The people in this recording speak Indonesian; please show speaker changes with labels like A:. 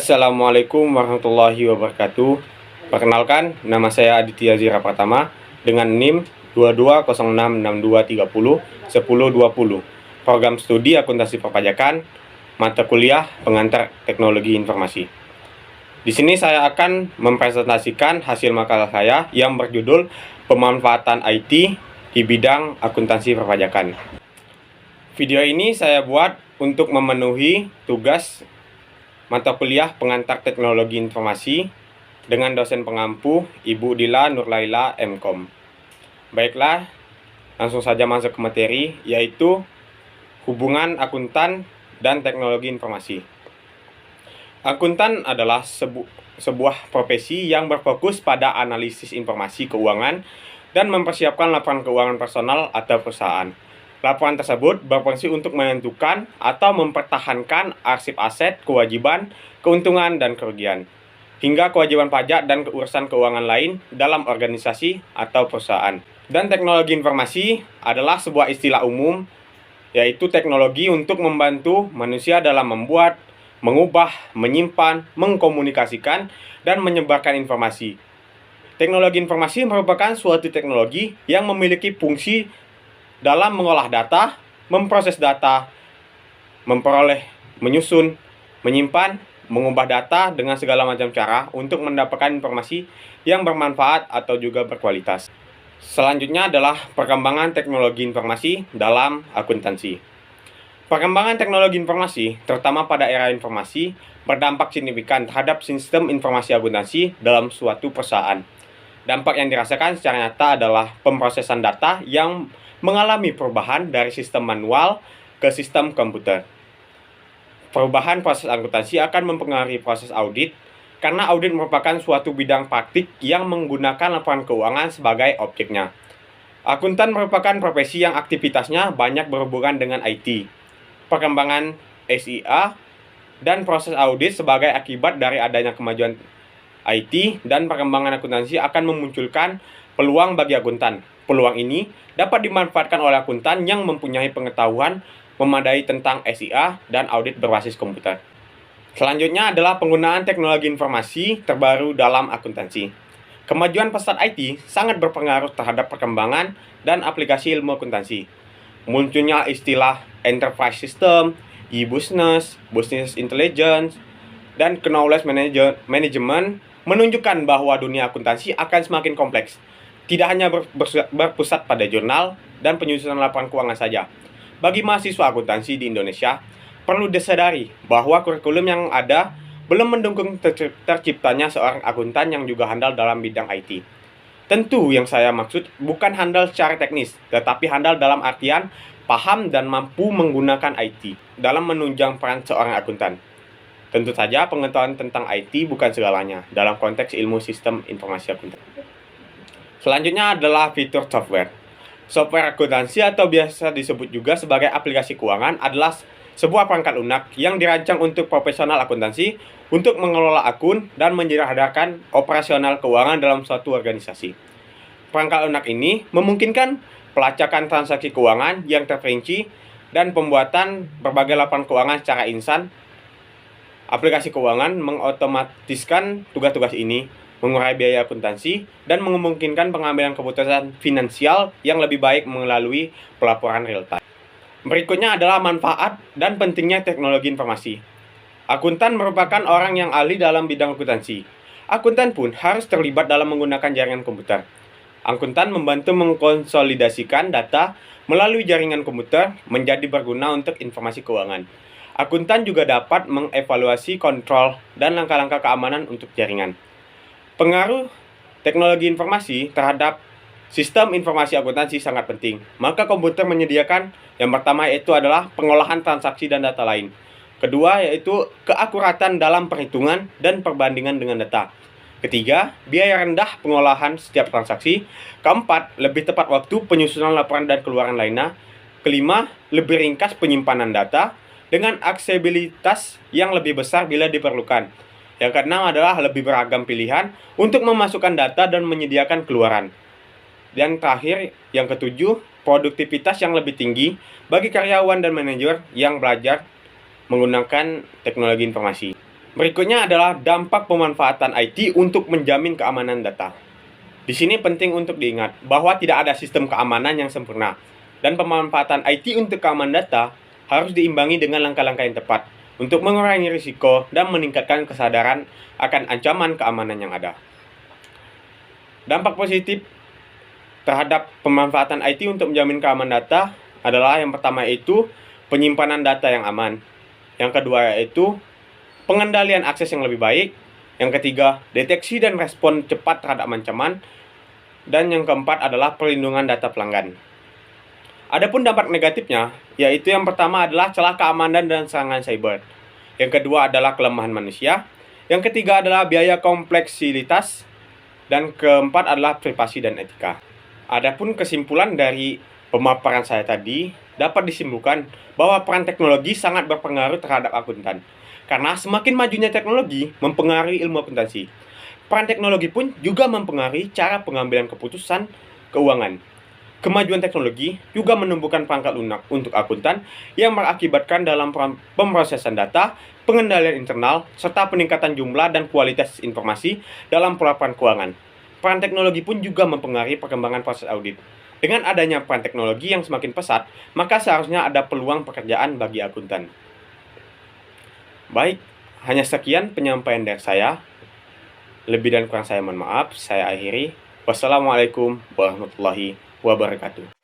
A: Assalamualaikum warahmatullahi wabarakatuh. Perkenalkan, nama saya Aditya Zira Pratama dengan NIM 220662301020. Program studi akuntansi perpajakan, mata kuliah pengantar teknologi informasi. Di sini saya akan mempresentasikan hasil makalah saya yang berjudul Pemanfaatan IT di bidang akuntansi perpajakan. Video ini saya buat untuk memenuhi tugas mata kuliah pengantar teknologi informasi dengan dosen pengampu Ibu Dila Nurlaila MKom. Baiklah, langsung saja masuk ke materi, yaitu hubungan akuntan dan teknologi informasi. Akuntan adalah sebuah profesi yang berfokus pada analisis informasi keuangan dan mempersiapkan laporan keuangan personal atau perusahaan. Laporan tersebut berfungsi untuk menentukan atau mempertahankan arsip aset, kewajiban, keuntungan, dan kerugian, hingga kewajiban pajak dan urusan keuangan lain dalam organisasi atau perusahaan. Dan teknologi informasi adalah sebuah istilah umum, yaitu teknologi untuk membantu manusia dalam membuat, mengubah, menyimpan, mengkomunikasikan, dan menyebarkan informasi. Teknologi informasi merupakan suatu teknologi yang memiliki fungsi dalam mengolah data, memproses data, memperoleh, menyusun, menyimpan, mengubah data dengan segala macam cara untuk mendapatkan informasi yang bermanfaat atau juga berkualitas. Selanjutnya adalah perkembangan teknologi informasi dalam akuntansi. Perkembangan teknologi informasi, terutama pada era informasi, berdampak signifikan terhadap sistem informasi akuntansi dalam suatu perusahaan. Dampak yang dirasakan secara nyata adalah pemrosesan data yang mengalami perubahan dari sistem manual ke sistem komputer. Perubahan proses akuntansi akan mempengaruhi proses audit, karena audit merupakan suatu bidang praktik yang menggunakan laporan keuangan sebagai objeknya. Akuntan merupakan profesi yang aktivitasnya banyak berhubungan dengan IT. Perkembangan SIA dan proses audit sebagai akibat dari adanya kemajuan IT dan perkembangan akuntansi akan memunculkan peluang bagi akuntan. Peluang ini dapat dimanfaatkan oleh akuntan yang mempunyai pengetahuan memadai tentang SIA dan audit berbasis komputer. Selanjutnya adalah penggunaan teknologi informasi terbaru dalam akuntansi. Kemajuan pesat IT sangat berpengaruh terhadap perkembangan dan aplikasi ilmu akuntansi. Munculnya istilah enterprise system, e-business, business intelligence, dan knowledge management menunjukkan bahwa dunia akuntansi akan semakin kompleks. Tidak hanya berpusat pada jurnal dan penyusunan laporan keuangan saja. Bagi mahasiswa akuntansi di Indonesia, perlu disadari bahwa kurikulum yang ada belum mendukung terciptanya seorang akuntan yang juga handal dalam bidang IT. Tentu yang saya maksud bukan handal secara teknis, tetapi handal dalam artian paham dan mampu menggunakan IT dalam menunjang peran seorang akuntan. Tentu saja pengetahuan tentang IT bukan segalanya dalam konteks ilmu sistem informasi akuntan. Selanjutnya adalah fitur software. Software akuntansi atau biasa disebut juga sebagai aplikasi keuangan adalah sebuah perangkat lunak yang dirancang untuk profesional akuntansi untuk mengelola akun dan menyederhanakan operasional keuangan dalam suatu organisasi. Perangkat lunak ini memungkinkan pelacakan transaksi keuangan yang terperinci dan pembuatan berbagai laporan keuangan secara instan. Aplikasi keuangan mengotomatiskan tugas-tugas ini, mengurai biaya akuntansi, dan memungkinkan pengambilan keputusan finansial yang lebih baik melalui pelaporan real time. Berikutnya adalah manfaat dan pentingnya teknologi informasi. Akuntan merupakan orang yang ahli dalam bidang akuntansi. Akuntan pun harus terlibat dalam menggunakan jaringan komputer. Akuntan membantu mengkonsolidasikan data melalui jaringan komputer menjadi berguna untuk informasi keuangan. Akuntan juga dapat mengevaluasi kontrol dan langkah-langkah keamanan untuk jaringan. Pengaruh teknologi informasi terhadap sistem informasi akuntansi sangat penting. Maka komputer menyediakan yang pertama yaitu adalah pengolahan transaksi dan data lain. Kedua yaitu keakuratan dalam perhitungan dan perbandingan dengan data. Ketiga, biaya rendah pengolahan setiap transaksi. Keempat, lebih tepat waktu penyusunan laporan dan keluaran lainnya. Kelima, lebih ringkas penyimpanan data dengan aksesibilitas yang lebih besar bila diperlukan. Yang keenam adalah lebih beragam pilihan untuk memasukkan data dan menyediakan keluaran. Dan terakhir, yang ketujuh, produktivitas yang lebih tinggi bagi karyawan dan manajer yang belajar menggunakan teknologi informasi. Berikutnya adalah dampak pemanfaatan IT untuk menjamin keamanan data. Di sini penting untuk diingat bahwa tidak ada sistem keamanan yang sempurna, dan pemanfaatan IT untuk keamanan data harus diimbangi dengan langkah-langkah yang tepat untuk mengurangi risiko dan meningkatkan kesadaran akan ancaman keamanan yang ada. Dampak positif terhadap pemanfaatan IT untuk menjamin keamanan data adalah yang pertama yaitu penyimpanan data yang aman. Yang kedua yaitu pengendalian akses yang lebih baik. Yang ketiga, deteksi dan respon cepat terhadap ancaman. Dan yang keempat adalah perlindungan data pelanggan. Adapun dampak negatifnya, yaitu yang pertama adalah celah keamanan dan serangan cyber. Yang kedua adalah kelemahan manusia. Yang ketiga adalah biaya kompleksitas. Dan keempat adalah privasi dan etika. Adapun kesimpulan dari pemaparan saya tadi, dapat disimpulkan bahwa peran teknologi sangat berpengaruh terhadap akuntan. Karena semakin majunya teknologi mempengaruhi ilmu akuntansi. Peran teknologi pun juga mempengaruhi cara pengambilan keputusan keuangan. Kemajuan teknologi juga menumbuhkan perangkat lunak untuk akuntan yang mengakibatkan dalam pemrosesan data, pengendalian internal, serta peningkatan jumlah dan kualitas informasi dalam pelaporan keuangan. Peran teknologi pun juga mempengaruhi perkembangan proses audit. Dengan adanya peran teknologi yang semakin pesat, maka seharusnya ada peluang pekerjaan bagi akuntan. Baik, hanya sekian penyampaian dari saya. Lebih dan kurang saya mohon maaf. Saya akhiri. Wassalamualaikum warahmatullahi wabarakatuh.